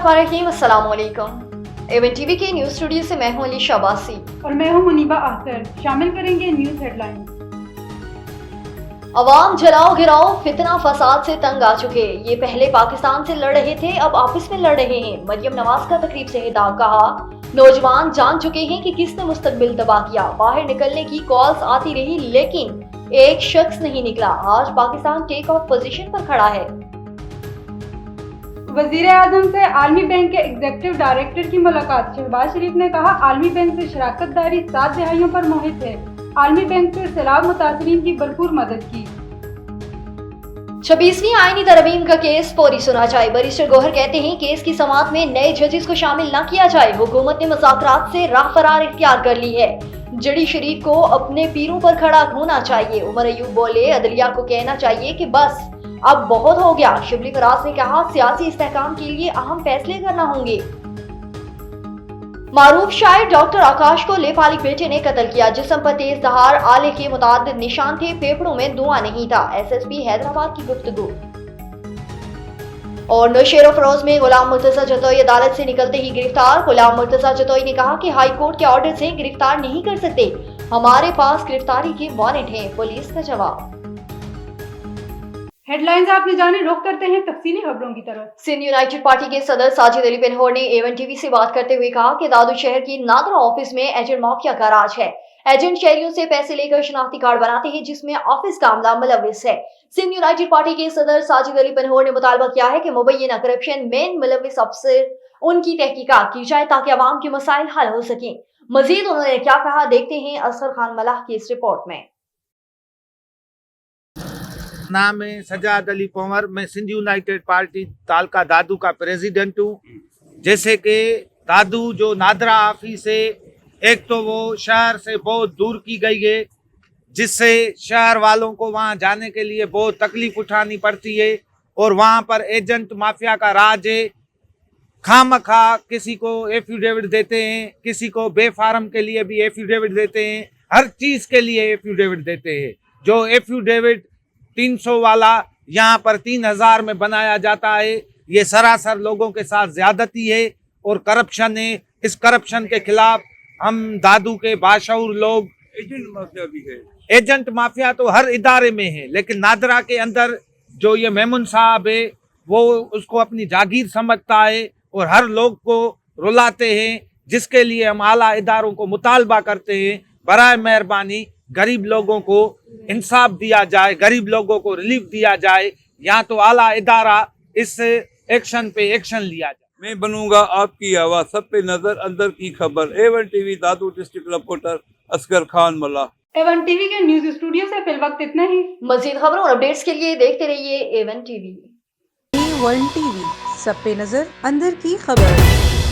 अस्सलाम वालेकुम। Avon TV के न्यूज स्टूडियो से मैं हूं अली शाबासी और मैं हूं मुनीबा अख्तर। शामिल करेंगे न्यूज हेडलाइन। अवाम जलाओ गिराओ फितना फसाद से तंग आ चुके। ये पहले पाकिस्तान से लड़ रहे थे, अब आपस में लड़ रहे हैं। मरियम नवाज का तकरीब से हिताब कहा, नौजवान जान चुके हैं कि किसने मुस्तकबिल तबाह किया। बाहर निकलने की कॉल्स आती रही लेकिन एक शख्स नहीं निकला। आज पाकिस्तान टेक ऑफ पोजीशन पर खड़ा है। वजीर आजम से आलमी बैंक के एग्जीक्यूटिव डायरेक्टर की मुलाकात। शहबाज शरीफ ने कहा, आलमी बैंक से शराकतदारी 7 दहाइयों पर मोहित है। आलमी बैंक से सैलाब मुतासरीन की भरपूर मदद की। 26वीं आईनी तरमीम का केस फौरी सुना जाए। बैरिस्टर गौहर कहते हैं केस की समाअत में नए जजेस को शामिल न किया जाए। हुकूमत ने मुज़ाकरात से राह फरार इख्तियार कर ली है। जड़ी शरीफ को अपने पीरों पर खड़ा होना चाहिए। उमर अयूब बोले, अदलिया को कहना चाहिए कि बस अब बहुत हो गया। शिबली फराज ने कहा, सियासी इस्तेहकाम के लिए अहम फैसले करना होंगे। मारूफ शायर डॉक्टर आकाश को लेपालिक बेटे ने कत्ल किया। जिस्म पर तेज दहार, आले के मुतादिद निशान थे, फेफड़ों में धुआं नहीं था। एसएसपी हैदराबाद की गुफ्तगू। और नौशेरो फरोज में गुलाम मुर्तजा जतोई अदालत से निकलते ही गिरफ्तार। गुलाम मुर्तजा जतोई ने कहा कि हाई कोर्ट के ऑर्डर से गिरफ्तार नहीं कर सकते, हमारे पास गिरफ्तारी के वारंट हैं। पुलिस का जवाब। हेडलाइंस आपने जाने, रुख करते हैं तफसीली खबरों की तरफ। सिंध यूनाइटेड पार्टी के सदर साजिद अली पिनहोर ने एवन टीवी से बात करते हुए कहा कि दादू शहर की नादरा ऑफिस में एजेंट माफिया का राज है। एजेंट शहरियों से पैसे लेकर शनाख्ती कार्ड बनाते हैं जिसमें ऑफिस का अमला मुलविस है। सिंध यूनाइटेड पार्टी के सदर साजिद अली पिनहोर ने मुतालबा किया है कि मुबैना करप्शन मेन मुलविस अफसर उनकी तहकीकात की जाए ताकि अवाम के मसाइल हल हो सकें। मजीद उन्होंने क्या कहा, देखते हैं असगर खान मलाह की इस रिपोर्ट में। नाम है सजाद अली पंवर। मैं सिंध यूनाइटेड पार्टी तालका दादू का प्रेसिडेंट हूँ। जैसे कि दादू जो नादरा ऑफिस है, एक तो वो शहर से बहुत दूर की गई है, जिससे शहर वालों को वहाँ जाने के लिए बहुत तकलीफ उठानी पड़ती है। और वहाँ पर एजेंट माफिया का राज है। खामखा किसी को एफिडेविट देते हैं, किसी को बेफार्म के लिए भी एफिडेविट देते हैं, हर चीज़ के लिए एफिडेविट देते हैं। जो एफिडेविट 300 वाला यहाँ पर 3000 में बनाया जाता है। ये सरासर लोगों के साथ ज्यादती है और करप्शन है। इस करप्शन के खिलाफ हम दादू के बाशऊर लोग। एजेंट माफिया भी है। एजेंट माफिया तो हर इदारे में है, लेकिन नादरा के अंदर जो ये मेमुन साहब है वो उसको अपनी जागीर समझता है और हर लोग को रुलाते हैं, जिसके लिए हम आला इदारों को मुतालबा करते हैं, बराए मेहरबानी गरीब लोगों को इंसाफ दिया जाए, गरीब लोगों को रिलीफ दिया जाए, या तो आला इदारा इस एक्शन पे एक्शन लिया जाए। मैं बनूंगा आपकी आवाज, सब पे नजर, अंदर की खबर। एवन टीवी दादू डिस्ट्रिक्ट रिपोर्टर असगर खान मल्लाह। एवन टीवी के न्यूज स्टूडियो से फिल वक्त इतना ही। मजीद खबरों और अपडेट्स के लिए देखते रहिए एवन टीवी। A1 TV, सब पे नजर, अंदर की खबर।